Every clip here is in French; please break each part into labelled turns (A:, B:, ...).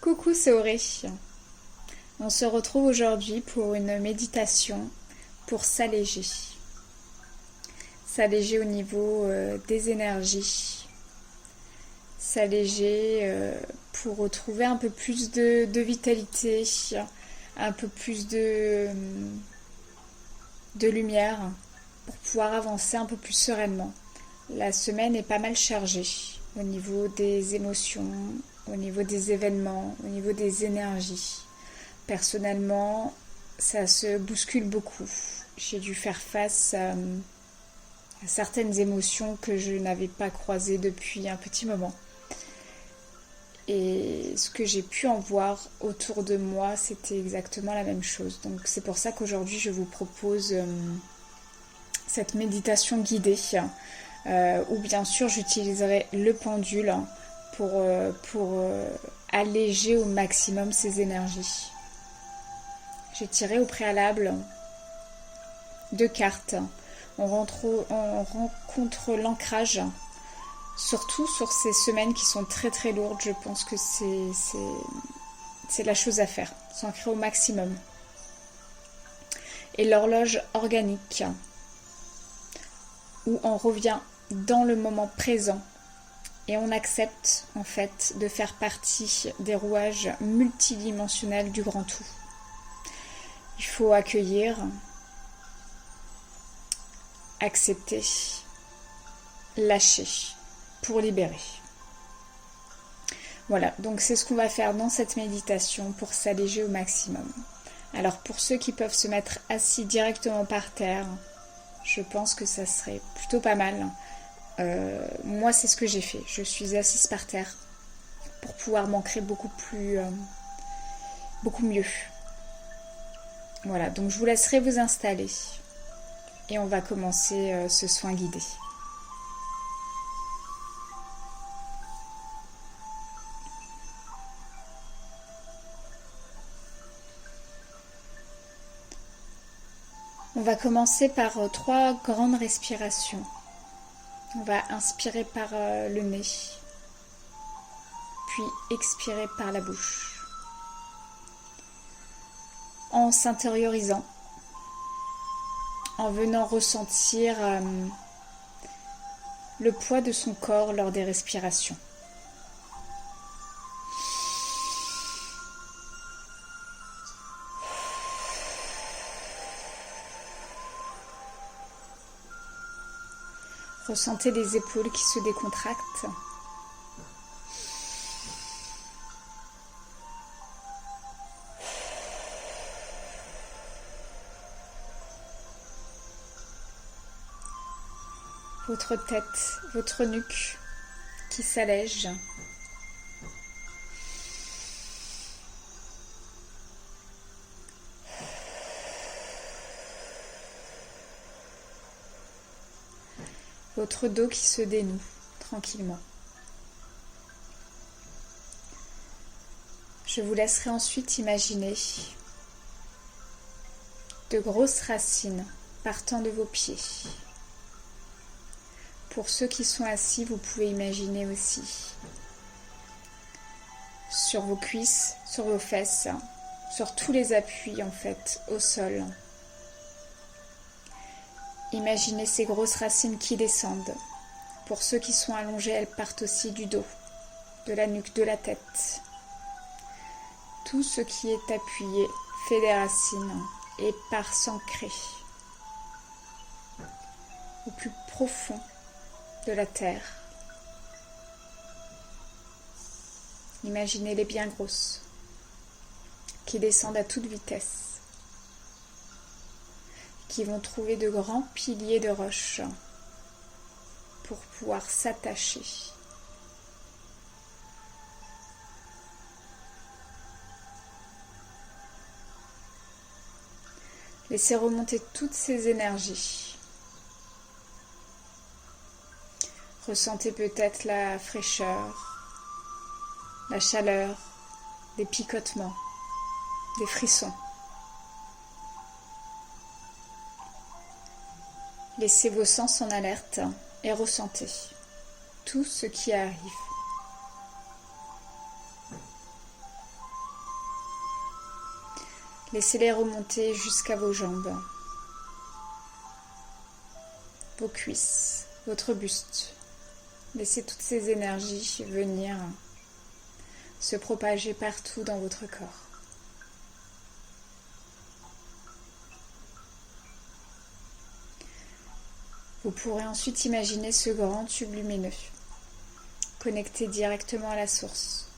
A: Coucou, c'est Auré. On se retrouve aujourd'hui pour une méditation pour s'alléger. S'alléger au niveau des énergies. S'alléger pour retrouver un peu plus de vitalité, un peu plus de lumière, pour pouvoir avancer un peu plus sereinement. La semaine est pas mal chargée au niveau des émotions, au niveau des événements, au niveau des énergies. Personnellement, ça se bouscule beaucoup. J'ai dû faire face à certaines émotions que je n'avais pas croisées depuis un petit moment. Et ce que j'ai pu en voir autour de moi, c'était exactement la même chose. Donc c'est pour ça qu'aujourd'hui, je vous propose cette méditation guidée. Où bien sûr, j'utiliserai le pendule pour alléger au maximum ces énergies. J'ai tiré au préalable 2 cartes. On rencontre l'ancrage, surtout sur ces semaines qui sont très très lourdes. Je pense que c'est la chose à faire, s'ancrer au maximum. Et l'horloge organique, où on revient dans le moment présent et on accepte en fait de faire partie des rouages multidimensionnels du grand tout. Il faut accueillir, accepter, lâcher pour libérer. Voilà, donc c'est ce qu'on va faire dans cette méditation pour s'alléger au maximum. Alors pour ceux qui peuvent se mettre assis directement par terre, je pense que ça serait plutôt pas mal. Moi c'est ce que j'ai fait, je suis assise par terre pour pouvoir m'ancrer beaucoup mieux. Voilà, donc je vous laisserai vous installer et on va commencer ce soin guidé. On va commencer par 3 grandes respirations. On va inspirer par le nez, puis expirer par la bouche. En s'intériorisant, en venant ressentir le poids de son corps lors des respirations. Ressentez les épaules qui se décontractent. Votre tête, votre nuque qui s'allège. Votre dos qui se dénoue tranquillement. Je vous laisserai ensuite imaginer de grosses racines partant de vos pieds. Pour ceux qui sont assis, vous pouvez imaginer aussi sur vos cuisses, sur vos fesses, sur tous les appuis en fait au sol. Imaginez ces grosses racines qui descendent. Pour ceux qui sont allongés, elles partent aussi du dos, de la nuque, de la tête. Tout ce qui est appuyé fait des racines et part s'ancrer au plus profond de la terre. Imaginez-les bien grosses, qui descendent à toute vitesse, qui vont trouver de grands piliers de roche pour pouvoir s'attacher. Laissez remonter toutes ces énergies. Ressentez peut-être la fraîcheur, la chaleur, des picotements, des frissons. Laissez vos sens en alerte et ressentez tout ce qui arrive. Laissez-les remonter jusqu'à vos jambes, vos cuisses, votre buste. Laissez toutes ces énergies venir se propager partout dans votre corps. Vous pourrez ensuite imaginer ce grand tube lumineux connecté directement à la source,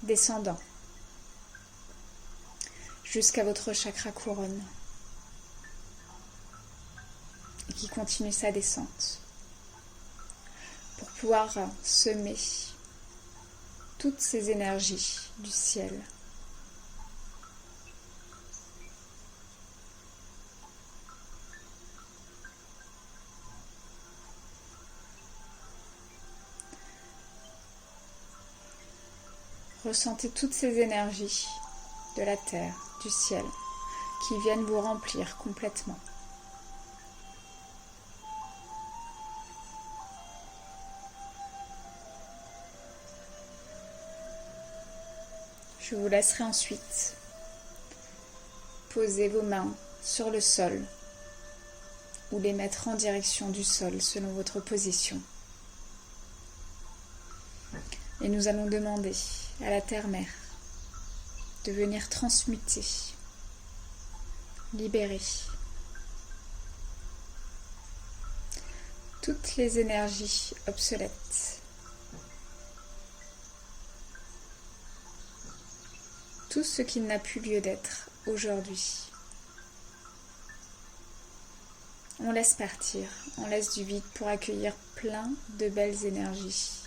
A: descendant jusqu'à votre chakra couronne et qui continue sa descente pour pouvoir semer toutes ces énergies du ciel. Ressentez toutes ces énergies de la terre, du ciel, qui viennent vous remplir complètement. Je vous laisserai ensuite poser vos mains sur le sol ou les mettre en direction du sol selon votre position. Et nous allons demander à la Terre-Mère de venir transmuter, libérer toutes les énergies obsolètes, tout ce qui n'a plus lieu d'être aujourd'hui. On laisse partir, on laisse du vide pour accueillir plein de belles énergies.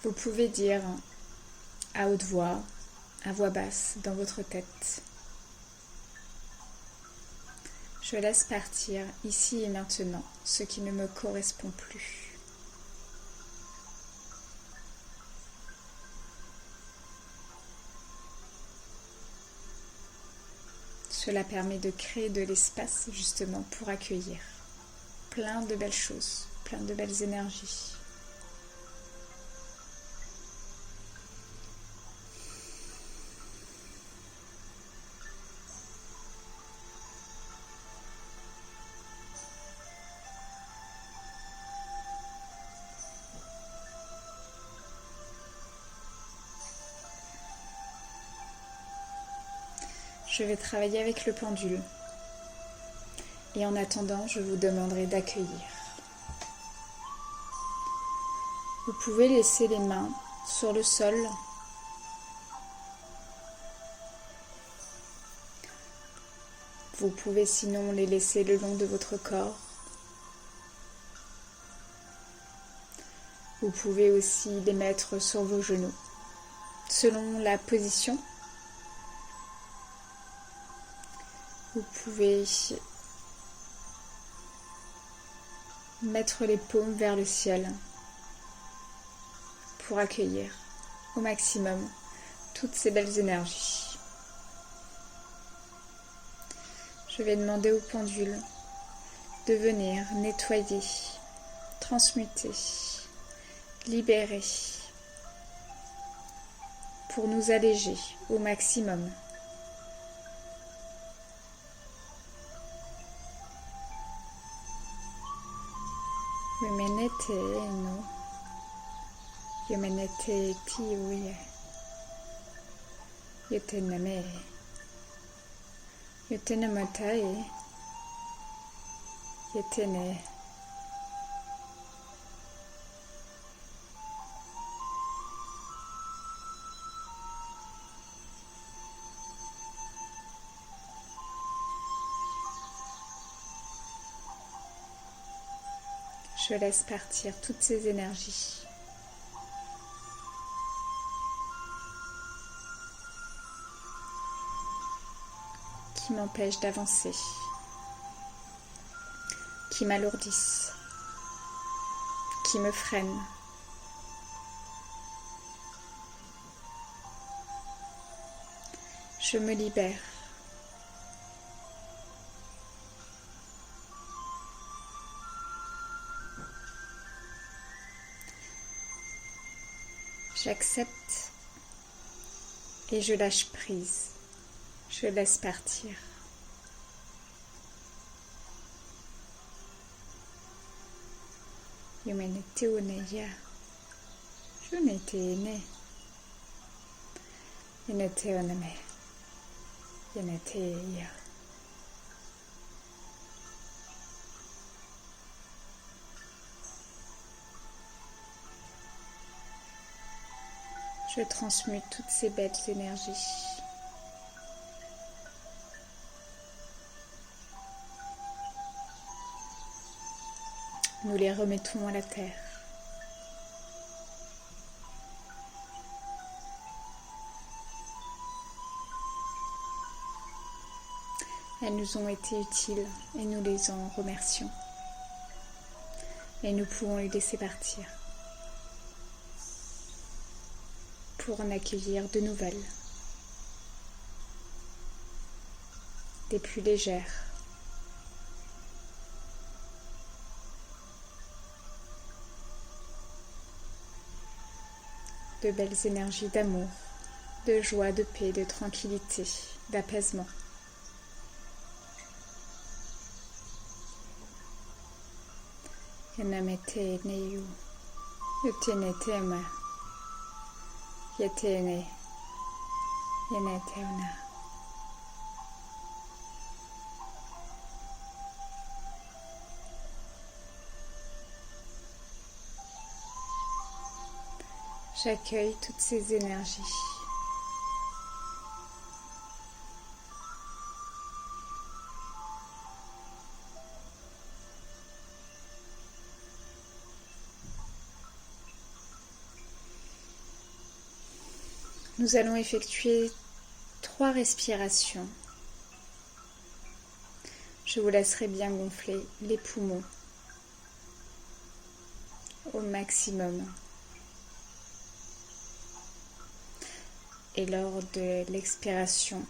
A: Vous pouvez dire à haute voix, à voix basse, dans votre tête: je laisse partir ici et maintenant ce qui ne me correspond plus. Cela permet de créer de l'espace justement pour accueillir plein de belles choses, plein de belles énergies. Je vais travailler avec le pendule. Et en attendant, je vous demanderai d'accueillir. Vous pouvez laisser les mains sur le sol. Vous pouvez sinon les laisser le long de votre corps. Vous pouvez aussi les mettre sur vos genoux, selon la position. Vous pouvez mettre les paumes vers le ciel pour accueillir au maximum toutes ces belles énergies. Je vais demander au pendule de venir nettoyer, transmuter, libérer pour nous alléger au maximum. Yomenete no, yomenete tiuye, yotename, yotenematae, yotene. Je laisse partir toutes ces énergies. Qui m'empêchent d'avancer, qui m'alourdissent, qui me freinent. Je me libère J'accepte et je lâche prise. Je laisse partir. Humanité oneya. Je n'étais né. Humanité oname. Humanité ya. Je transmute toutes ces belles énergies. Nous les remettons à la terre. Elles nous ont été utiles et nous les en remercions. Et nous pouvons les laisser partir pour en accueillir de nouvelles, des plus légères. De belles énergies d'amour, de joie, de paix, de tranquillité, d'apaisement. Yanamete neyu, yutenetema, yetene, yeneteuna. J'accueille toutes ces énergies. Nous allons effectuer 3 respirations. Je vous laisserai bien gonfler les poumons au maximum. Et lors de l'expiration,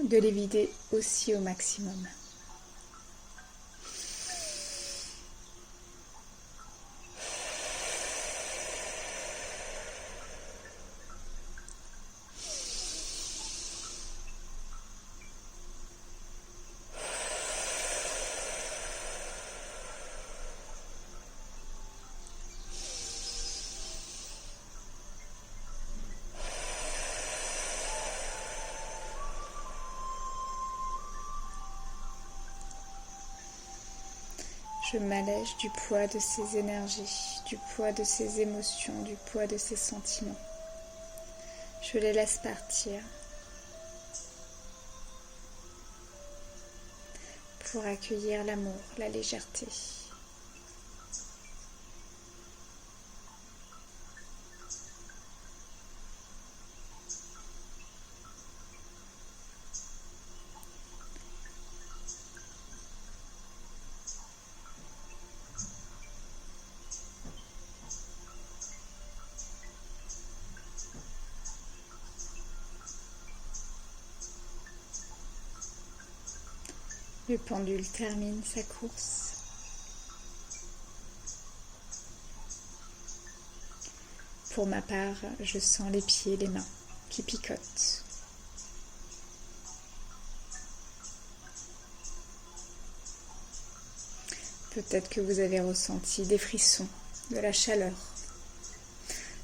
A: de les vider aussi au maximum. Je m'allège du poids de ces énergies, du poids de ces émotions, du poids de ces sentiments. Je les laisse partir pour accueillir l'amour, la légèreté. Le pendule termine sa course. Pour ma part, je sens les pieds et les mains qui picotent. Peut-être que vous avez ressenti des frissons, de la chaleur,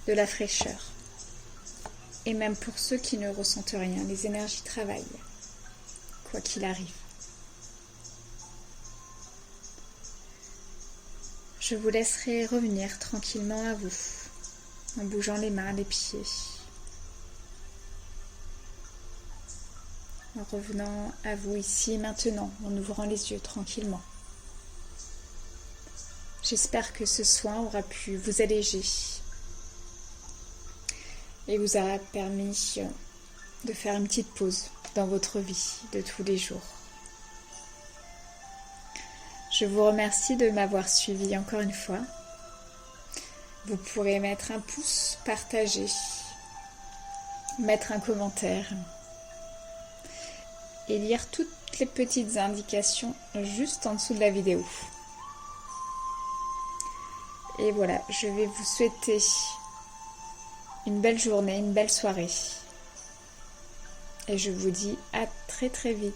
A: de la fraîcheur. Et même pour ceux qui ne ressentent rien, les énergies travaillent, quoi qu'il arrive. Je vous laisserai revenir tranquillement à vous, en bougeant les mains, les pieds, en revenant à vous ici maintenant, en ouvrant les yeux tranquillement. J'espère que ce soin aura pu vous alléger et vous a permis de faire une petite pause dans votre vie de tous les jours. Je vous remercie de m'avoir suivi encore une fois. Vous pourrez mettre un pouce, partager, mettre un commentaire et lire toutes les petites indications juste en dessous de la vidéo. Et voilà, je vais vous souhaiter une belle journée, une belle soirée. Et je vous dis à très très vite.